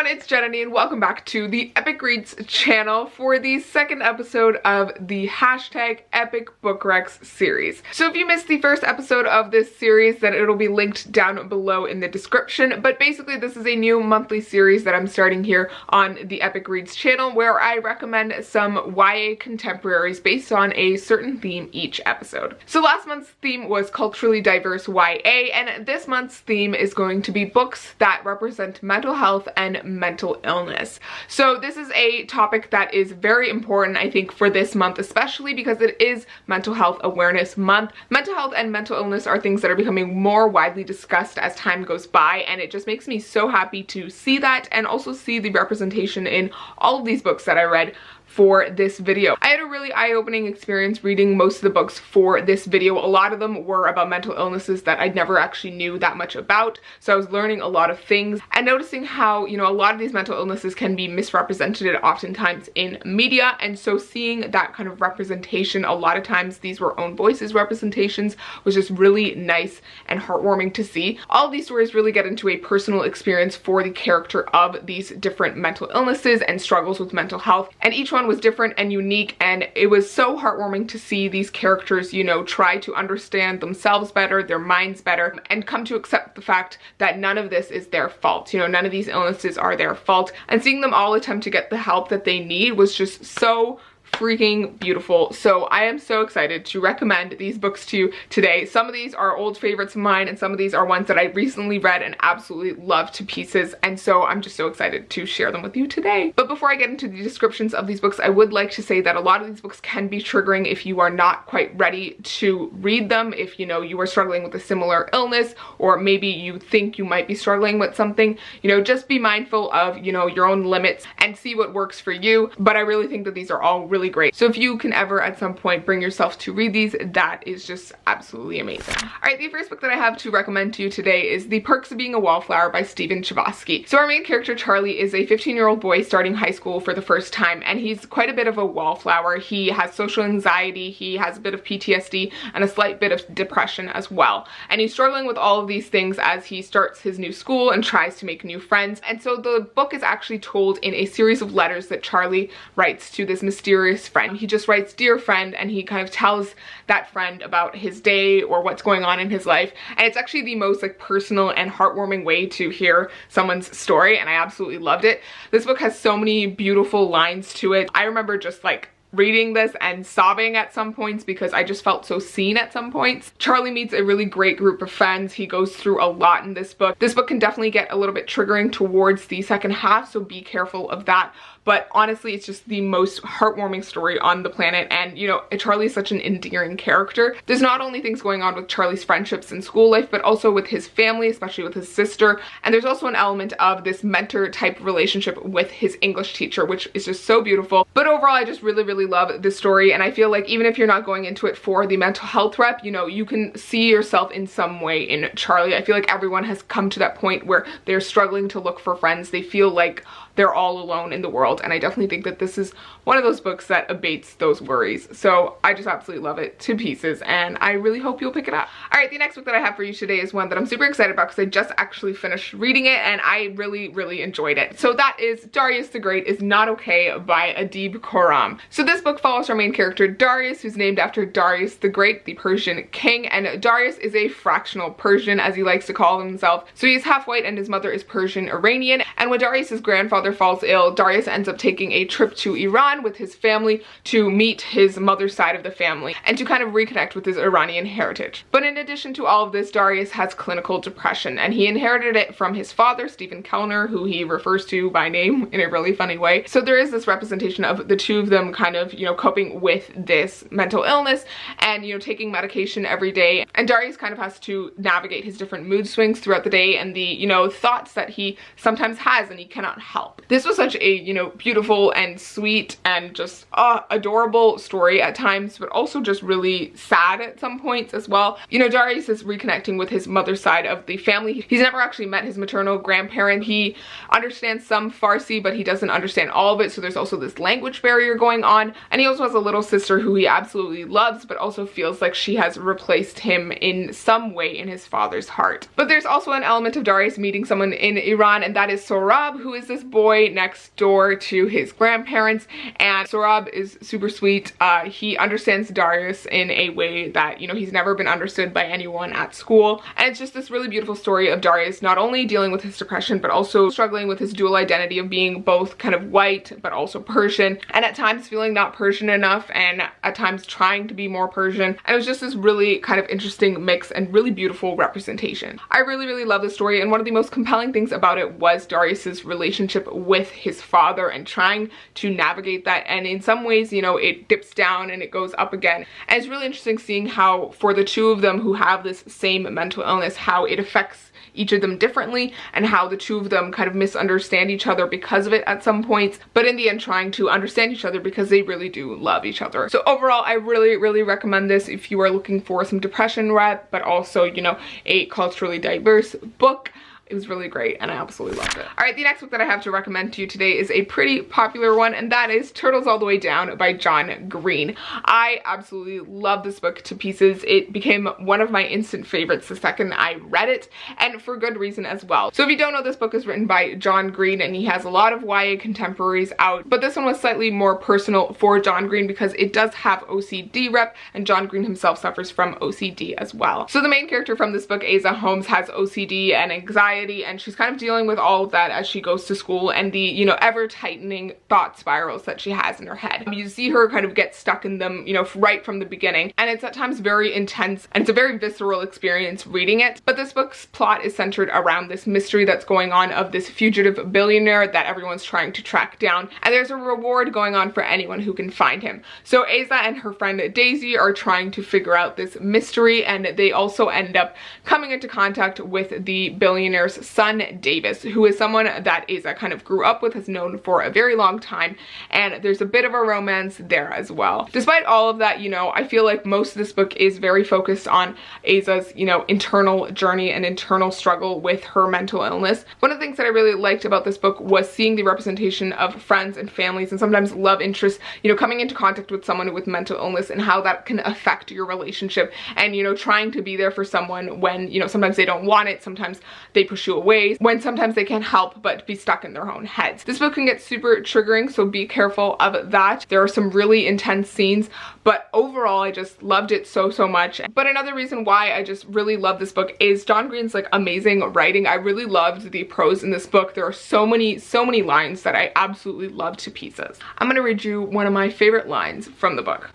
everyone, it's Jananie and welcome back to the Epic Reads channel for the second episode of the hashtag Epic Book Recs series. So if you missed the first episode of this series, then it'll be linked down below in the description. But basically this is a new monthly series that I'm starting here on the Epic Reads channel where I recommend some YA contemporaries based on a certain theme each episode. So last month's theme was culturally diverse YA, and this month's theme is going to be books that represent mental health and mental illness. So this is a topic that is very important, I think, for this month, especially because it is Mental Health Awareness Month. Mental health and mental illness are things that are becoming more widely discussed as time goes by, and it just makes me so happy to see that and also see the representation in all of these books that I read for this video. I had a really eye-opening experience reading most of the books for this video. A lot of them were about mental illnesses that I never actually knew that much about, so I was learning a lot of things and noticing how, you know, a lot of these mental illnesses can be misrepresented oftentimes in media, and so seeing that kind of representation, a lot of times these were own voices representations, was just really nice and heartwarming to see. All of these stories really get into a personal experience for the character of these different mental illnesses and struggles with mental health, and each one was different and unique, and it was so heartwarming to see these characters, you know, try to understand themselves better, their minds better, and come to accept the fact that none of this is their fault. You know, none of these illnesses are their fault, and seeing them all attempt to get the help that they need was just so freaking beautiful. So I am so excited to recommend these books to you today. Some of these are old favorites of mine, and some of these are ones that I recently read and absolutely loved to pieces, and so I'm just so excited to share them with you today. But before I get into the descriptions of these books, I would like to say that a lot of these books can be triggering if you are not quite ready to read them, if you know you are struggling with a similar illness, or maybe you think you might be struggling with something. You know, just be mindful of, you know, your own limits and see what works for you. But I really think that these are all really great. So if you can ever at some point bring yourself to read these, that is just absolutely amazing. Alright, the first book that I have to recommend to you today is The Perks of Being a Wallflower by Stephen Chbosky. So our main character, Charlie, is a 15-year-old boy starting high school for the first time, and he's quite a bit of a wallflower. He has social anxiety, he has a bit of PTSD, and a slight bit of depression as well. And he's struggling with all of these things as he starts his new school and tries to make new friends. And so the book is actually told in a series of letters that Charlie writes to this mysterious friend. He just writes, "Dear friend," and he kind of tells that friend about his day or what's going on in his life. And it's actually the most like personal and heartwarming way to hear someone's story, and I absolutely loved it. This book has so many beautiful lines to it. I remember just like reading this and sobbing at some points because I just felt so seen at some points. Charlie meets a really great group of friends. He goes through a lot in this book. This book can definitely get a little bit triggering towards the second half, so be careful of that. But honestly, it's just the most heartwarming story on the planet, and you know, Charlie is such an endearing character. There's not only things going on with Charlie's friendships and school life, but also with his family, especially with his sister, and there's also an element of this mentor type relationship with his English teacher, which is just so beautiful. But overall, I just really love this story, and I feel like even if you're not going into it for the mental health rep, you know, you can see yourself in some way in Charlie. I feel like everyone has come to that point where they're struggling to look for friends. They feel like they're all alone in the world, and I definitely think that this is one of those books that abates those worries. So I just absolutely love it to pieces, and I really hope you'll pick it up. Alright, the next book that I have for you today is one that I'm super excited about because I just actually finished reading it and I really enjoyed it. So that is Darius the Great is Not Okay by Adib Khorram. So this book follows our main character Darius, who's named after Darius the Great, the Persian king, and Darius is a fractional Persian, as he likes to call himself. So he's half white and his mother is Persian Iranian, and when Darius's grandfather falls ill, Darius ends up taking a trip to Iran with his family to meet his mother's side of the family and to kind of reconnect with his Iranian heritage. But in addition to all of this, Darius has clinical depression, and he inherited it from his father, Stephen Kellner, who he refers to by name in a really funny way. So there is this representation of the two of them kind of, you know, coping with this mental illness and, you know, taking medication every day. And Darius kind of has to navigate his different mood swings throughout the day and the, you know, thoughts that he sometimes has and he cannot help. This was such a, you know, beautiful and sweet and just adorable story at times, but also just really sad at some points as well. You know, Darius is reconnecting with his mother's side of the family. He's never actually met his maternal grandparent. He understands some Farsi, but he doesn't understand all of it, so there's also this language barrier going on. Iran, and he also has a little sister who he absolutely loves, but also feels like she has replaced him in some way in his father's heart. But there's also an element of Darius meeting someone in Iran, and that is Sohrab, who is this boy next door to his grandparents. And Sohrab is super sweet. He understands Darius in a way that, you know, he's never been understood by anyone at school. And it's just this really beautiful story of Darius not only dealing with his depression, but also struggling with his dual identity of being both kind of white, but also Persian, and at times feeling not Persian enough, and at times trying to be more Persian. And it was just this really kind of interesting mix and really beautiful representation. I really love this story, and one of the most compelling things about it was Darius's relationship with his father and trying to navigate that. And in some ways, you know, it dips down and it goes up again. And it's really interesting seeing how for the two of them who have this same mental illness, how it affects each of them differently, and how the two of them kind of misunderstand each other because of it at some points, but in the end trying to understand each other because they really do love each other. So overall, I really recommend this if you are looking for some depression rep, but also, you know, a culturally diverse book. It was really great and I absolutely loved it. All right, the next book that I have to recommend to you today is a pretty popular one, and that is Turtles All the Way Down by John Green. I absolutely love this book to pieces. It became one of my instant favorites the second I read it, and for good reason as well. So if you don't know, this book is written by John Green, and he has a lot of YA contemporaries out, but this one was slightly more personal for John Green because it does have OCD rep, and John Green himself suffers from OCD as well. So the main character from this book, Asa Holmes, has OCD and anxiety, and she's kind of dealing with all of that as she goes to school and the, you know, ever tightening thought spirals that she has in her head. You see her kind of get stuck in them, you know, right from the beginning, and it's at times very intense, and it's a very visceral experience reading it. But this book's plot is centered around this mystery that's going on of this fugitive billionaire that everyone's trying to track down, and there's a reward going on for anyone who can find him. So Asa and her friend Daisy are trying to figure out this mystery, and they also end up coming into contact with the billionaire's son, Davis, who is someone that Asa kind of grew up with, has known for a very long time, and there's a bit of a romance there as well. Despite all of that, you know, I feel like most of this book is very focused on Asa's, you know, internal journey and internal struggle with her mental illness. One of the things that I really liked about this book was seeing the representation of friends and families and sometimes love interests, you know, coming into contact with someone with mental illness and how that can affect your relationship, and, you know, trying to be there for someone when, you know, sometimes they don't want it, sometimes they push you away, when sometimes they can't help but be stuck in their own heads. This book can get super triggering, so be careful of that. There are some really intense scenes, but overall I just loved it so much. But another reason why I just really love this book is John Green's like amazing writing. I really loved the prose in this book. There are so many lines that I absolutely love to pieces. I'm gonna read you one of my favorite lines from the book.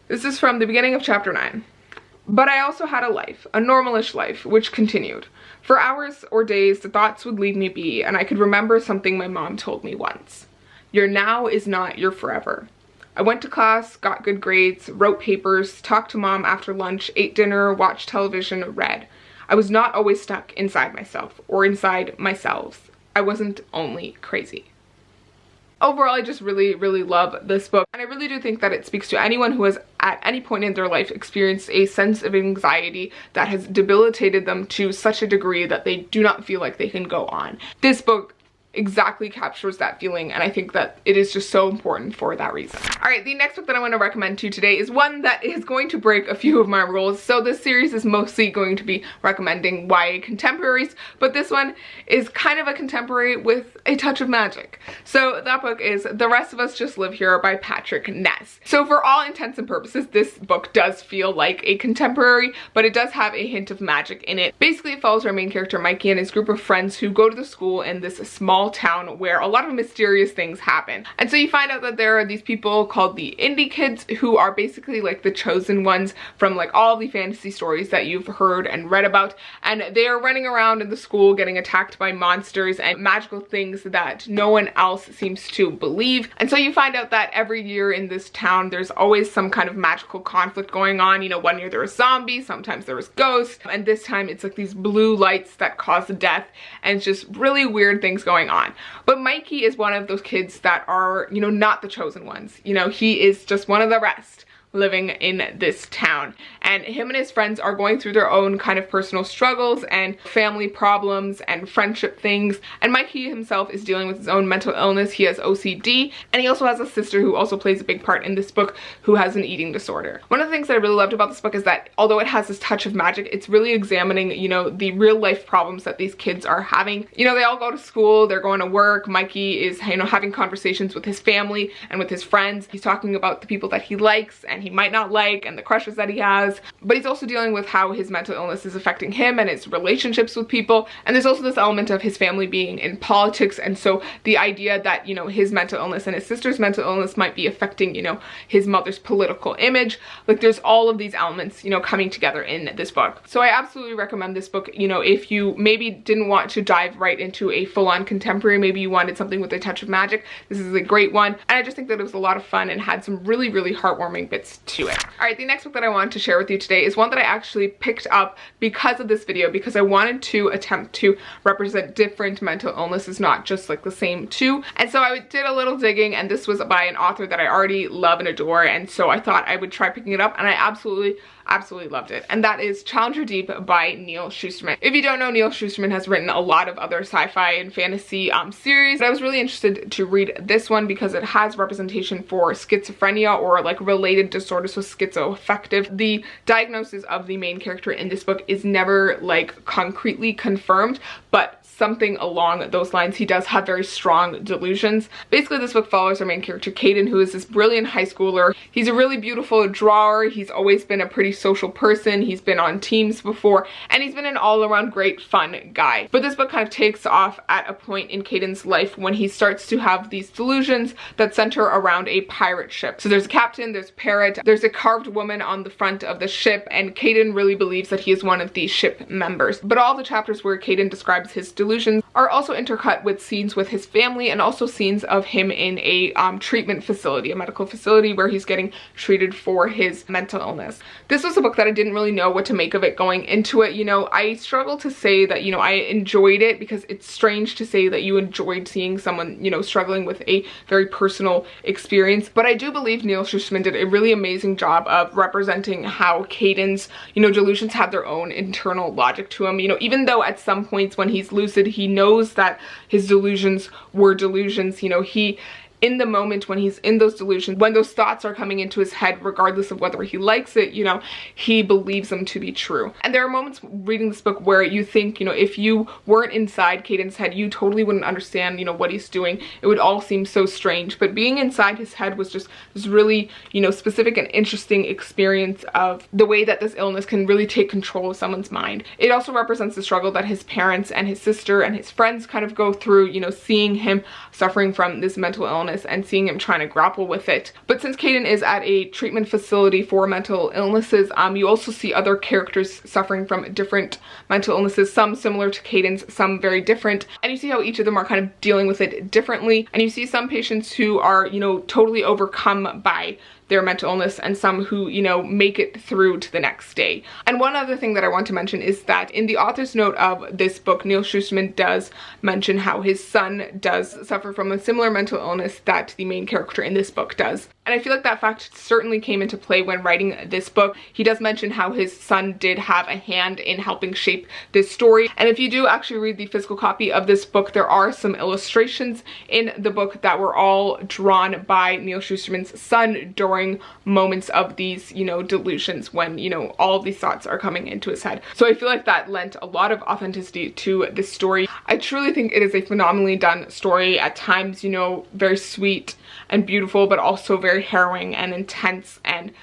This is from the beginning of chapter 9. But I also had a life, a normalish life, which continued. For hours or days, the thoughts would leave me be, and I could remember something my mom told me once. Your now is not your forever. I went to class, got good grades, wrote papers, talked to mom after lunch, ate dinner, watched television, read. I was not always stuck inside myself or inside myself. I wasn't only crazy. Overall, I just really love this book, and I really do think that it speaks to anyone who has at any point in their life experienced a sense of anxiety that has debilitated them to such a degree that they do not feel like they can go on. This book exactly captures that feeling, and I think that it is just so important for that reason. All right, the next book that I want to recommend to you today is one that is going to break a few of my rules. So this series is mostly going to be recommending YA contemporaries, but this one is kind of a contemporary with a touch of magic. So that book is The Rest of Us Just Live Here by Patrick Ness. So for all intents and purposes, this book does feel like a contemporary, but it does have a hint of magic in it. Basically, it follows our main character Mikey and his group of friends who go to the school in this small town where a lot of mysterious things happen. And so you find out that there are these people called the Indie Kids who are basically like the chosen ones from like all the fantasy stories that you've heard and read about, and they are running around in the school getting attacked by monsters and magical things that no one else seems to believe. And so you find out that every year in this town there's always some kind of magical conflict going on. You know, one year there was zombies, sometimes there was ghosts, and this time it's like these blue lights that cause death, and it's just really weird things going on. But Mikey is one of those kids that are, you know, not the chosen ones. You know, he is just one of the rest. living in this town. And him and his friends are going through their own kind of personal struggles and family problems and friendship things. And Mikey himself is dealing with his own mental illness. He has OCD, and he also has a sister who also plays a big part in this book who has an eating disorder. One of the things that I really loved about this book is that although it has this touch of magic, it's really examining, you know, the real life problems that these kids are having. You know, they all go to school, they're going to work. Mikey is, you know, having conversations with his family and with his friends. He's talking about the people that he likes and he might not like and the crushes that he has, but he's also dealing with how his mental illness is affecting him and his relationships with people. And there's also this element of his family being in politics, and so the idea that, you know, his mental illness and his sister's mental illness might be affecting, you know, his mother's political image. Like, there's all of these elements, you know, coming together in this book. So I absolutely recommend this book, you know, if you maybe didn't want to dive right into a full-on contemporary, maybe you wanted something with a touch of magic, this is a great one. And I just think that it was a lot of fun and had some really, really heartwarming bits to it. All right, the next book that I wanted to share with you today is one that I actually picked up because of this video, because I wanted to attempt to represent different mental illnesses, not just like the same two. And so I did a little digging, and this was by an author that I already love and adore, and so I thought I would try picking it up, and I absolutely loved it. And that is Chandra Deep by Neal Shusterman. If you don't know, Neal Shusterman has written a lot of other sci-fi and fantasy series, but I was really interested to read this one because it has representation for schizophrenia or like related disorders with schizoaffective. The diagnosis of the main character in this book is never like concretely confirmed, but something along those lines. He does have very strong delusions. Basically, this book follows our main character, Caden, who is this brilliant high schooler. He's a really beautiful drawer. He's always been a pretty social person. He's been on teams before, and he's been an all-around great fun guy. But this book kind of takes off at a point in Caden's life when he starts to have these delusions that center around a pirate ship. So there's a captain, there's a parrot, there's a carved woman on the front of the ship, and Caden really believes that he is one of the ship members. But all the chapters where Caden describes his delusions are also intercut with scenes with his family and also scenes of him in a treatment facility, a medical facility where he's getting treated for his mental illness. This was a book that I didn't really know what to make of it going into it. You know, I struggle to say that, you know, I enjoyed it because it's strange to say that you enjoyed seeing someone, you know, struggling with a very personal experience. But I do believe Neal Shusterman did a really amazing job of representing how Caden's, you know, delusions have their own internal logic to him. You know, even though at some points when he's lucid, he knows that his delusions were delusions, you know, he in the moment when he's in those delusions, when those thoughts are coming into his head, regardless of whether he likes it, you know, he believes them to be true. And there are moments reading this book where you think, you know, if you weren't inside Caden's head, you totally wouldn't understand, you know, what he's doing. It would all seem so strange. But being inside his head was just this really, you know, specific and interesting experience of the way that this illness can really take control of someone's mind. It also represents the struggle that his parents and his sister and his friends kind of go through, you know, seeing him suffering from this mental illness and seeing him trying to grapple with it. But since Caden is at a treatment facility for mental illnesses, you also see other characters suffering from different mental illnesses, some similar to Caden's, some very different, and you see how each of them are kind of dealing with it differently. And you see some patients who are, you know, totally overcome by their mental illness, and some who, you know, make it through to the next day. And one other thing that I want to mention is that in the author's note of this book, Neal Shusterman does mention how his son does suffer from a similar mental illness that the main character in this book does. And I feel like that fact certainly came into play when writing this book. He does mention how his son did have a hand in helping shape this story. And if you do actually read the physical copy of this book, there are some illustrations in the book that were all drawn by Neal Shusterman's son during moments of these, you know, delusions when, you know, all of these thoughts are coming into his head. So I feel like that lent a lot of authenticity to this story. I truly think it is a phenomenally done story. At times, you know, very sweet and beautiful, but also very harrowing and intense and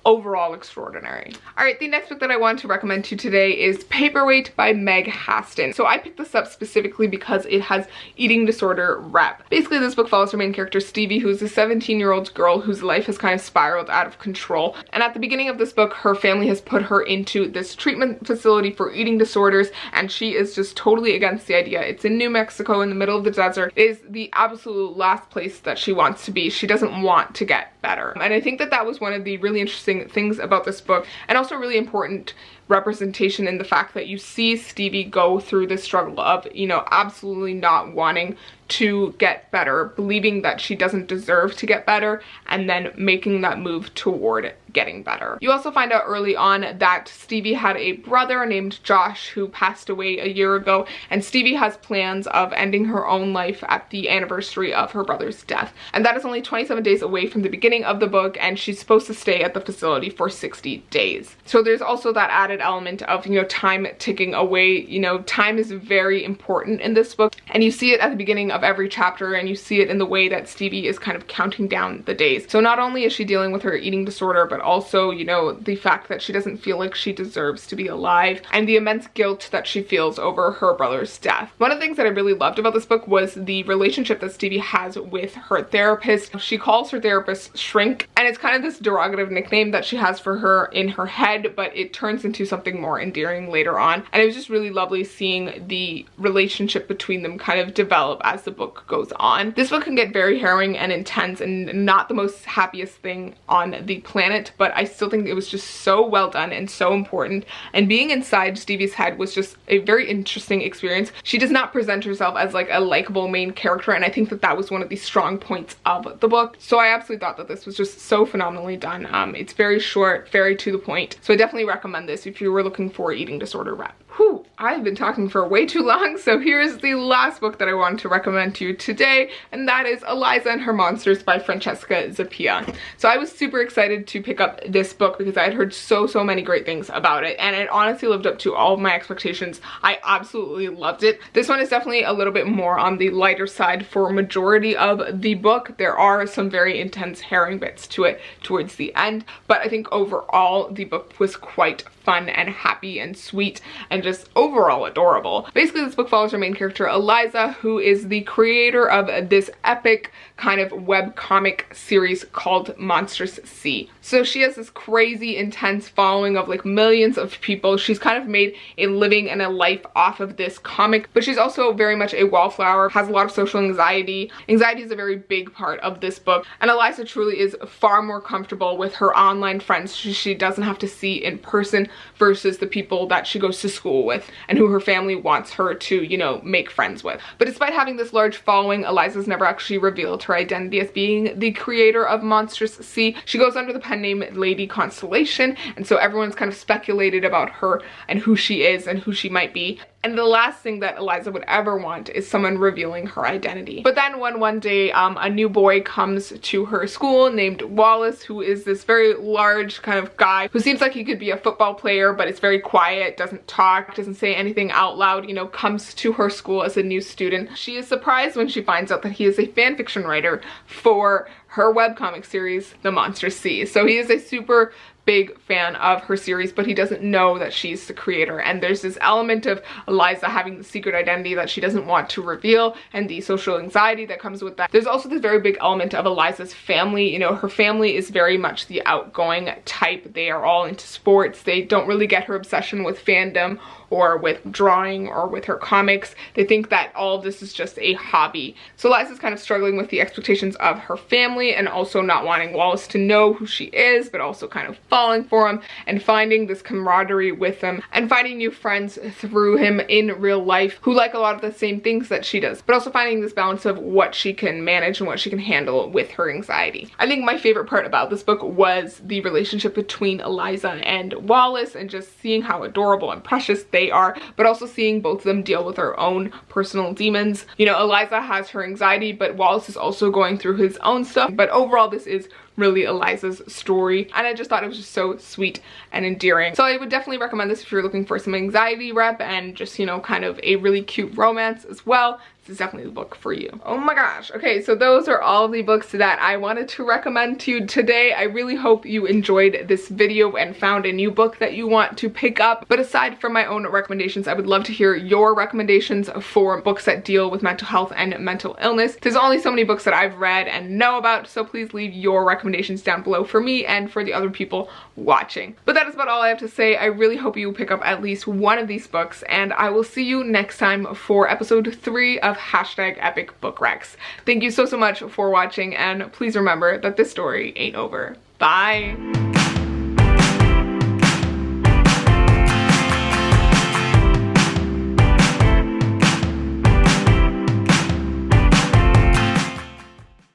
overall extraordinary. All right, the next book that I want to recommend to you today is Paperweight by Meg Haston. So I picked this up specifically because it has eating disorder rep. Basically, this book follows her main character, Stevie, who's a 17-year-old girl whose life has kind of spiraled out of control. And at the beginning of this book, her family has put her into this treatment facility for eating disorders, and she is just totally against the idea. It's in New Mexico in the middle of the desert. It is the absolute last place that she wants to be. She doesn't want to get better. And I think that that was one of the really interesting things about this book, and also really important representation in the fact that you see Stevie go through the struggle of, you know, absolutely not wanting to get better, believing that she doesn't deserve to get better, and then making that move toward getting better. You also find out early on that Stevie had a brother named Josh who passed away a year ago, and Stevie has plans of ending her own life at the anniversary of her brother's death. And that is only 27 days away from the beginning of the book, and she's supposed to stay at the facility for 60 days. So there's also that added element of, you know, time ticking away. You know, time is very important in this book, and you see it at the beginning of every chapter, and you see it in the way that Stevie is kind of counting down the days. So not only is she dealing with her eating disorder, but also, you know, the fact that she doesn't feel like she deserves to be alive, and the immense guilt that she feels over her brother's death. One of the things that I really loved about this book was the relationship that Stevie has with her therapist. She calls her therapist Shrink, and it's kind of this derogative nickname that she has for her in her head, but it turns into something more endearing later on. And it was just really lovely seeing the relationship between them kind of develop as the book goes on. This book can get very harrowing and intense and not the most happiest thing on the planet, but I still think it was just so well done and so important. And being inside Stevie's head was just a very interesting experience. She does not present herself as like a likable main character, and I think that that was one of the strong points of the book. So I absolutely thought that this was just so phenomenally done. It's very short, very to the point. So I definitely recommend this if you were looking for eating disorder rep. Whew, I've been talking for way too long, so here's the last book that I wanted to recommend to you today, and that is Eliza and Her Monsters by Francesca Zappia. So I was super excited to pick up this book because I had heard so many great things about it, and it honestly lived up to all of my expectations. I absolutely loved it. This one is definitely a little bit more on the lighter side for majority of the book. There are some very intense harrowing bits to it towards the end, but I think overall the book was quite fun and happy and sweet and just overall adorable. Basically, this book follows our main character Eliza, who is the creator of this epic kind of webcomic series called Monsters C. So she has this crazy intense following of like millions of people. She's kind of made a living and a life off of this comic, but she's also very much a wallflower, has a lot of social anxiety. Anxiety is a very big part of this book, and Eliza truly is far more comfortable with her online friends she doesn't have to see in person versus the people that she goes to school with and who her family wants her to, you know, make friends with. But despite having this large following, Eliza's never actually revealed her identity as being the creator of Monsters C. She goes under the pen name Lady Constellation, and so everyone's kind of speculated about her and who she is and who she might be. And the last thing that Eliza would ever want is someone revealing her identity. But then one day, a new boy comes to her school named Wallace, who is this very large kind of guy who seems like he could be a football player, but is very quiet, doesn't talk, doesn't say anything out loud, you know, comes to her school as a new student. She is surprised when she finds out that he is a fan fiction writer for her webcomic series, The Monsters C. So he is a super big fan of her series, but he doesn't know that she's the creator. And there's this element of Eliza having the secret identity that she doesn't want to reveal, and the social anxiety that comes with that. There's also this very big element of Eliza's family. You know, her family is very much the outgoing type. They are all into sports. They don't really get her obsession with fandom or with drawing or with her comics. They think that all of this is just a hobby. So Eliza's kind of struggling with the expectations of her family and also not wanting Wallace to know who she is, but also kind of falling for him and finding this camaraderie with him and finding new friends through him in real life who like a lot of the same things that she does, but also finding this balance of what she can manage and what she can handle with her anxiety. I think my favorite part about this book was the relationship between Eliza and Wallace, and just seeing how adorable and precious they are, but also seeing both of them deal with their own personal demons. You know, Eliza has her anxiety, but Wallace is also going through his own stuff. But overall, this is really Eliza's story, and I just thought it was just so sweet and endearing. So I would definitely recommend this if you're looking for some anxiety rep and just, you know, kind of a really cute romance as well. This is definitely the book for you. Oh my gosh. Okay, so those are all the books that I wanted to recommend to you today. I really hope you enjoyed this video and found a new book that you want to pick up. But aside from my own recommendations, I would love to hear your recommendations for books that deal with mental health and mental illness. There's only so many books that I've read and know about, so please leave your recommendations down below for me and for the other people watching. But that is about all I have to say. I really hope you pick up at least one of these books, and I will see you next time for episode 3 of #EpicBookRecs. Thank you so much for watching, and please remember that this story ain't over. Bye!